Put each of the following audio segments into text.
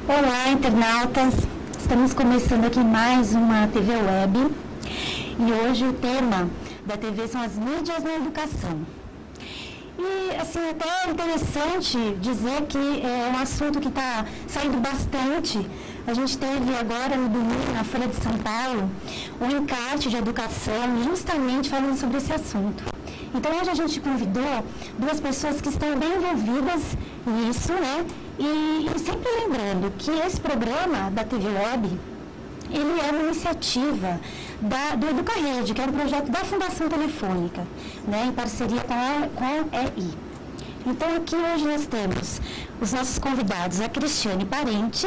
Olá, internautas! Estamos começando aqui mais uma TV Web e hoje o tema da TV são as mídias na educação. E, assim, até é interessante dizer que é um assunto que está saindo bastante. A gente teve agora no domingo, na Folha de São Paulo, um encarte de educação justamente falando sobre esse assunto. Então, hoje a gente convidou duas pessoas que estão bem envolvidas nisso, né? E sempre lembrando que esse programa da TV Web, ele é uma iniciativa do EducaRede, que é um projeto da Fundação Telefônica, né, em parceria com a EI. Então, aqui hoje nós temos os nossos convidados, a Cristiane Parente,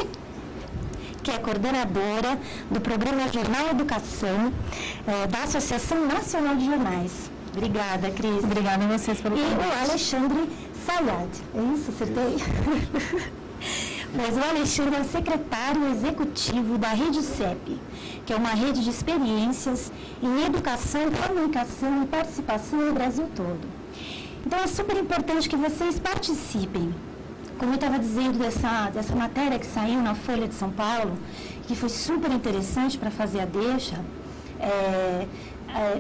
que é coordenadora do programa Jornal Educação, da Associação Nacional de Jornais. Obrigada, Cris. Obrigada a vocês pelo convite. E o Alexandre Sayad. É isso? Acertei? Mas o Alexandre é o secretário executivo da Rede CEP, que é uma rede de experiências em educação, comunicação e participação no Brasil todo. Então, é super importante que vocês participem. Como eu estava dizendo dessa matéria que saiu na Folha de São Paulo, que foi super interessante para fazer a deixa,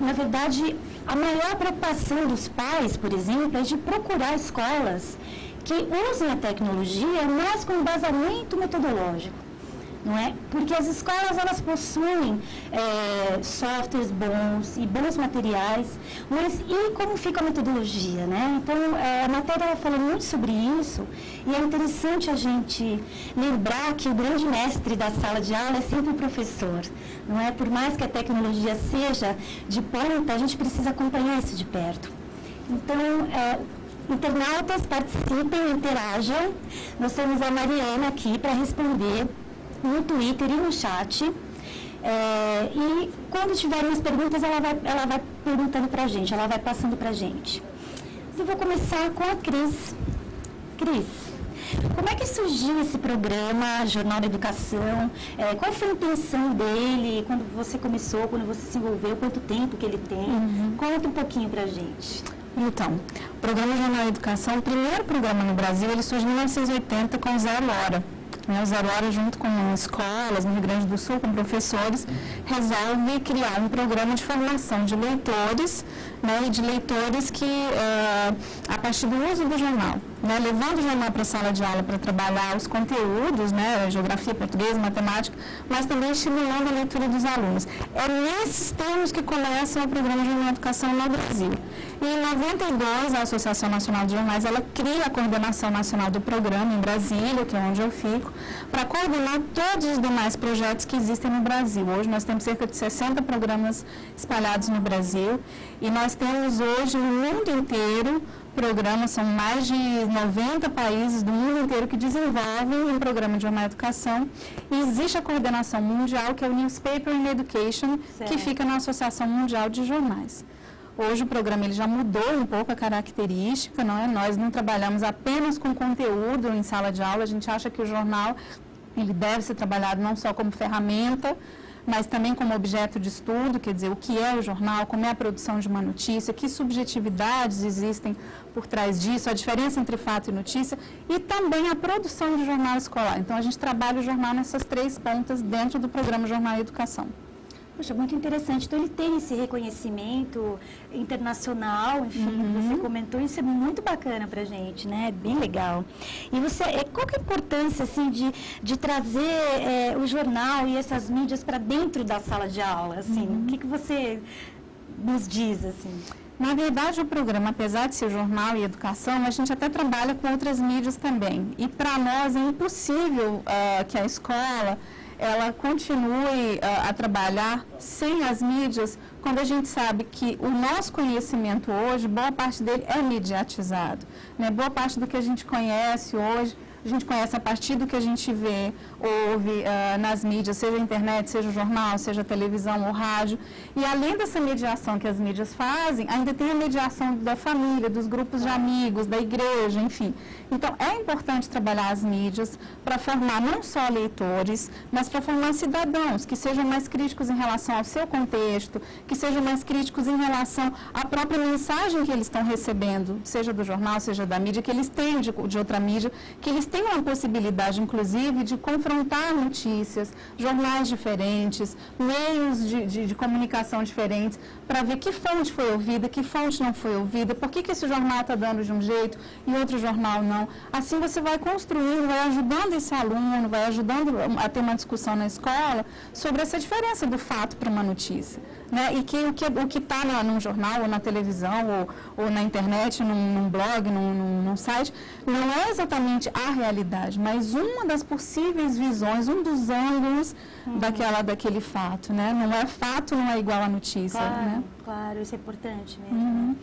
na verdade, a maior preocupação dos pais, por exemplo, é de procurar escolas que usem a tecnologia mais como embasamento metodológico, não é? Porque as escolas, elas possuem softwares bons e bons materiais, mas e como fica a metodologia, né? Então, a matéria fala muito sobre isso e é interessante a gente lembrar que o grande mestre da sala de aula é sempre o professor, não é? Por mais que a tecnologia seja de ponta, a gente precisa acompanhar isso de perto. Então, internautas, participem, interajam. Nós temos a Mariana aqui para responder no Twitter e no chat. E quando tiverem as perguntas, ela vai perguntando para a gente, ela vai passando para a gente. Eu vou começar com a Cris. Cris, como é que surgiu esse programa, Jornal da Educação? Qual foi a intenção dele, quando você começou, quando você se envolveu, quanto tempo que ele tem? Conta um pouquinho para a gente. Então, o programa Jornal da Educação, o primeiro programa no Brasil, ele surge em 1980 com o Zero Hora. O Zero Hora, junto com escolas no Rio Grande do Sul, com professores, resolve criar um programa de formação de leitores, né, e de leitores que, a partir do uso do jornal, né, levando o jornal para a sala de aula para trabalhar os conteúdos, né, geografia, português, matemática, mas também estimulando a leitura dos alunos. É nesses termos que começa o programa Jornal da Educação no Brasil. E em 92, a Associação Nacional de Jornais, ela cria a Coordenação Nacional do Programa em Brasília, que é onde eu fico, para coordenar todos os demais projetos que existem no Brasil. Hoje nós temos cerca de 60 programas espalhados no Brasil e nós temos hoje no mundo inteiro programas, são mais de 90 países do mundo inteiro que desenvolvem um programa de jornal de educação e existe a coordenação mundial, que é o Newspaper in Education, que fica na Associação Mundial de Jornais. Hoje o programa ele já mudou um pouco a característica, não é? Nós não trabalhamos apenas com conteúdo em sala de aula, a gente acha que o jornal ele deve ser trabalhado não só como ferramenta, mas também como objeto de estudo, quer dizer, o que é o jornal, como é a produção de uma notícia, que subjetividades existem por trás disso, a diferença entre fato e notícia, e também a produção de jornal escolar. Então, a gente trabalha o jornal nessas três pontas dentro do programa Jornal e Educação. Poxa, muito interessante. Então, ele tem esse reconhecimento internacional, enfim, você comentou, isso é muito bacana para a gente, né? Bem legal. E você, qual que é a importância, assim, de trazer o jornal e essas mídias para dentro da sala de aula, assim? O que você nos diz, assim? Na verdade, o programa, apesar de ser jornal e educação, a gente até trabalha com outras mídias também. E para nós é impossível que a escola ela continue a trabalhar sem as mídias, quando a gente sabe que o nosso conhecimento hoje, boa parte dele é mediatizado, né? Boa parte do que a gente conhece hoje, a gente conhece a partir do que a gente vê, ouve nas mídias, seja a internet, seja o jornal, seja a televisão ou rádio. E além dessa mediação que as mídias fazem, ainda tem a mediação da família, dos grupos de amigos, da igreja, enfim. Então, é importante trabalhar as mídias para formar não só leitores, mas para formar cidadãos que sejam mais críticos em relação ao seu contexto, que sejam mais críticos em relação à própria mensagem que eles estão recebendo, seja do jornal, seja da mídia, que eles têm de outra mídia, que eles tem uma possibilidade, inclusive, de confrontar notícias, jornais diferentes, meios de comunicação diferentes, para ver que fonte foi ouvida, que fonte não foi ouvida, por que esse jornal está dando de um jeito e outro jornal não. Assim você vai construindo, vai ajudando esse aluno, vai ajudando a ter uma discussão na escola sobre essa diferença do fato para uma notícia. Né? E que o que está num jornal, ou na televisão, ou na internet, num blog, num site, não é exatamente a realidade, mas uma das possíveis visões, um dos ângulos daquele fato. Né? Não é fato, não é igual a notícia. Claro, né? Claro, isso é importante mesmo. Né?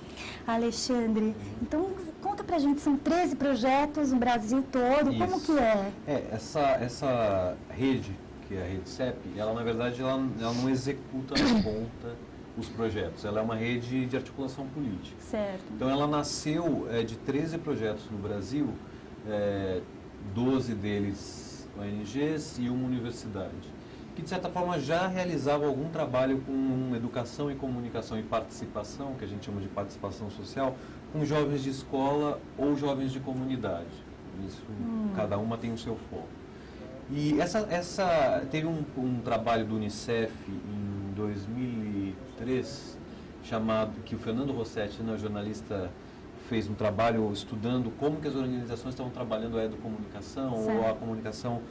Alexandre, então conta pra gente, são 13 projetos no Brasil todo, como que é? Essa rede, que é a rede CEP, ela na verdade ela não executa na ponta os projetos, ela é uma rede de articulação política. Certo. Então ela nasceu de 13 projetos no Brasil, 12 deles ONGs e uma universidade, que de certa forma já realizava algum trabalho com educação e comunicação e participação, que a gente chama de participação social, com jovens de escola ou jovens de comunidade. Isso, cada uma tem o seu foco. E teve um trabalho do Unicef em 2003, que o Fernando Rossetti, né, o jornalista, fez um trabalho estudando como que as organizações estavam trabalhando a educomunicação ou a comunicação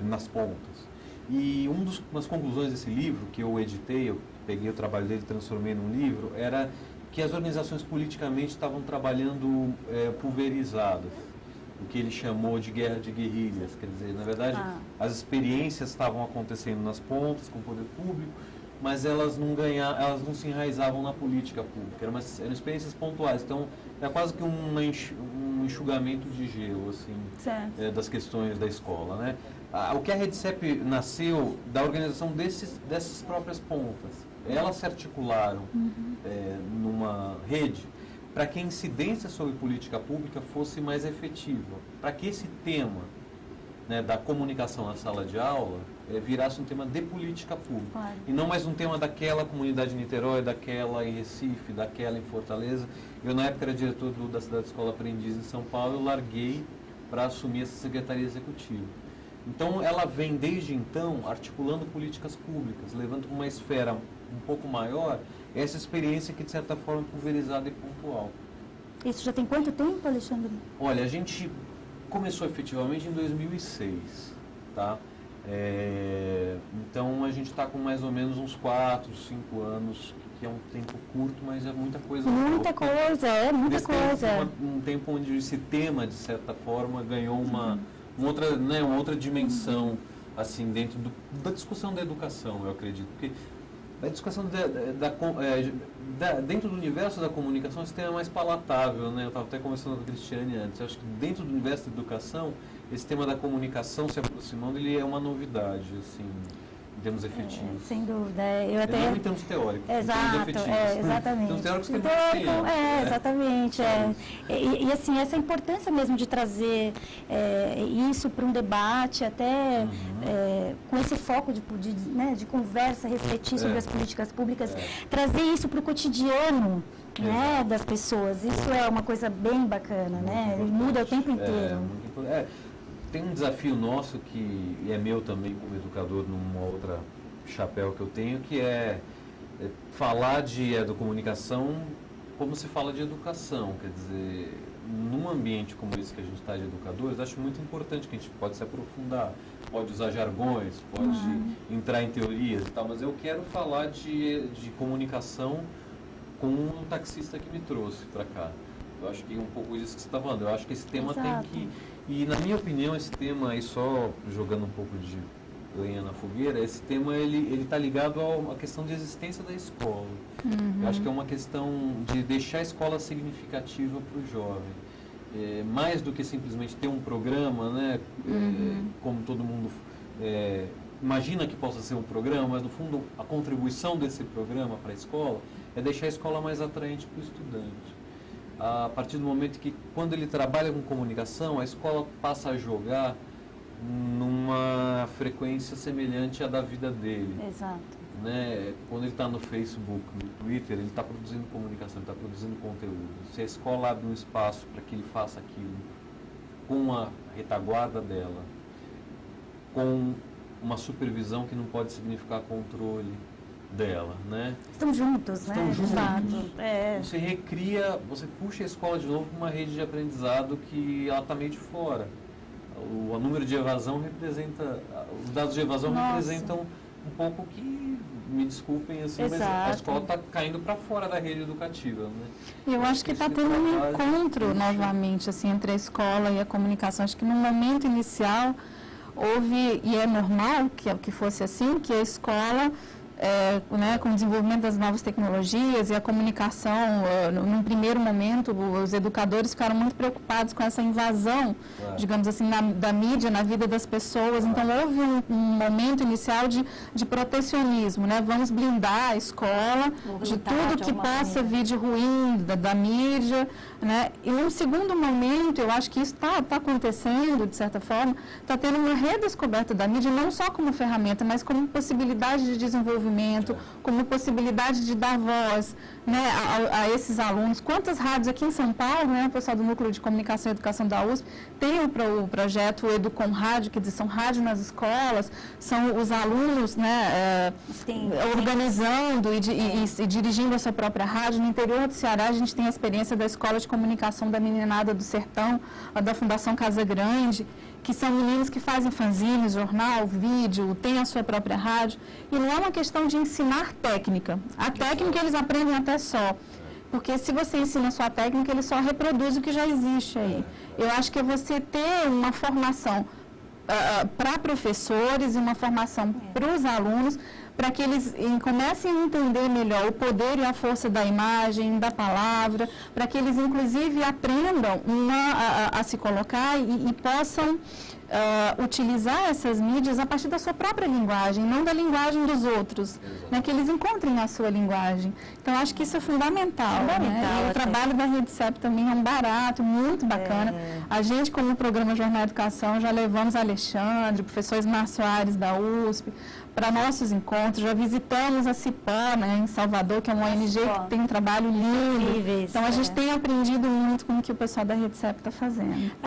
nas pontas. E uma das conclusões desse livro, que eu editei, eu peguei o trabalho dele e transformei num livro, era que as organizações politicamente estavam trabalhando pulverizadas, o que ele chamou de guerra de guerrilhas. Quer dizer, na verdade, as experiências estavam acontecendo nas pontas, com o poder público, mas elas não se enraizavam na política pública, eram experiências pontuais. Então, é quase que um enxugamento de gelo, assim, das questões da escola, né? O que a Rede CEP nasceu da organização dessas próprias pontas. Elas se articularam numa rede para que a incidência sobre política pública fosse mais efetiva, para que esse tema, né, da comunicação na sala de aula virasse um tema de política pública, e não mais um tema daquela comunidade em Niterói, daquela em Recife, daquela em Fortaleza. Eu, na época, era diretor da Cidade Escola Aprendiz em São Paulo, eu larguei para assumir essa secretaria executiva. Então, ela vem, desde então, articulando políticas públicas, levando para uma esfera um pouco maior essa experiência que, de certa forma, é pulverizada e pontual. Isso já tem quanto tempo, Alexandre? Olha, a gente começou efetivamente em 2006, tá? Então, a gente está com mais ou menos uns 4, 5 anos, que é um tempo curto, mas é muita coisa. Muita coisa. Um tempo onde esse tema, de certa forma, ganhou uma outra dimensão, assim, dentro da discussão da educação, eu acredito. Porque a discussão dentro do universo da comunicação, esse tema é mais palatável, né? Eu estava até conversando com a Cristiane antes. Eu acho que dentro do universo da educação, esse tema da comunicação se aproximando, ele é uma novidade, assim, em termos efetivos. Sem dúvida. Não em termos teóricos, exato, em termos efetivos. Exatamente. Em termos teóricos tem muito tempo. Exatamente. E assim, essa importância mesmo de trazer isso para um debate, até com esse foco de conversa, refletir sobre as políticas públicas, trazer isso para o cotidiano, né, das pessoas. Isso é uma coisa bem bacana, né? Ele muda o tempo inteiro. Tem um desafio nosso, que é meu também como educador, numa outra chapéu que eu tenho, que é falar de educomunicação como se fala de educação. Quer dizer, num ambiente como esse que a gente está de educadores, acho muito importante que a gente pode se aprofundar, pode usar jargões, pode entrar em teorias e tal, mas eu quero falar de comunicação com um taxista que me trouxe para cá. Eu acho que é um pouco disso que você está falando. Eu acho que esse tema tem que... E, na minha opinião, esse tema, aí só jogando um pouco de lenha na fogueira, esse tema ele está ligado à questão de existência da escola. Eu acho que é uma questão de deixar a escola significativa para o jovem. Mais do que simplesmente ter um programa, né, como todo mundo imagina que possa ser um programa, mas, no fundo, a contribuição desse programa para a escola é deixar a escola mais atraente para o estudante. A partir do momento que, quando ele trabalha com comunicação, a escola passa a jogar numa frequência semelhante à da vida dele. Exato. Né? Quando ele está no Facebook, no Twitter, ele está produzindo comunicação, ele está produzindo conteúdo. Se a escola abre um espaço para que ele faça aquilo com a retaguarda dela, com uma supervisão que não pode significar controle dela, né? Estão juntos, Estão né? juntos. Exato. Você recria, você puxa a escola de novo para uma rede de aprendizado que ela está meio de fora. O número de evasão representa, os dados de evasão representam um pouco que, me desculpem, assim, mas a escola está caindo para fora da rede educativa, né? Eu acho que está tendo um encontro novamente assim, entre a escola e a comunicação. Acho que no momento inicial houve, e é normal que fosse assim, que a escola, com o desenvolvimento das novas tecnologias e a comunicação, num primeiro momento, os educadores ficaram muito preocupados com essa invasão, digamos assim, da mídia na vida das pessoas. Então, houve um momento inicial de protecionismo, né? Vamos blindar a escola de tudo que possa vir de ruim da mídia, né? E num segundo momento, eu acho que isso está acontecendo, de certa forma, está tendo uma redescoberta da mídia, não só como ferramenta, mas como possibilidade de desenvolvimento, como possibilidade de dar voz, né, a esses alunos. Quantas rádios aqui em São Paulo, né, o pessoal do Núcleo de Comunicação e Educação da USP, tem o projeto Educom Rádio, quer dizer, são rádios nas escolas, são os alunos, né, organizando e dirigindo a sua própria rádio. No interior do Ceará, a gente tem a experiência da Escola de Comunicação da Meninada do Sertão, da Fundação Casa Grande, que são meninos que fazem fanzines, jornal, vídeo, têm a sua própria rádio. E não é uma questão de ensinar técnica. A técnica eles aprendem até só. Porque se você ensina só a técnica, ele só reproduz o que já existe aí. Eu acho que é você ter uma formação para professores e uma formação para os alunos, para que eles comecem a entender melhor o poder e a força da imagem, da palavra, para que eles, inclusive, aprendam a se colocar e possam utilizar essas mídias a partir da sua própria linguagem, não da linguagem dos outros, né, que eles encontrem a sua linguagem. Então, acho que isso é fundamental. Né? E o trabalho da RedeCep também é um barato, muito bacana. A gente, como programa Jornal Educação, já levamos Alexandre, professores Mar Soares da USP, para nossos encontros, já visitamos a Cipó, né, em Salvador, que é uma ONG que tem um trabalho lindo. Então, a gente tem aprendido muito com o que o pessoal da RedeCep está fazendo.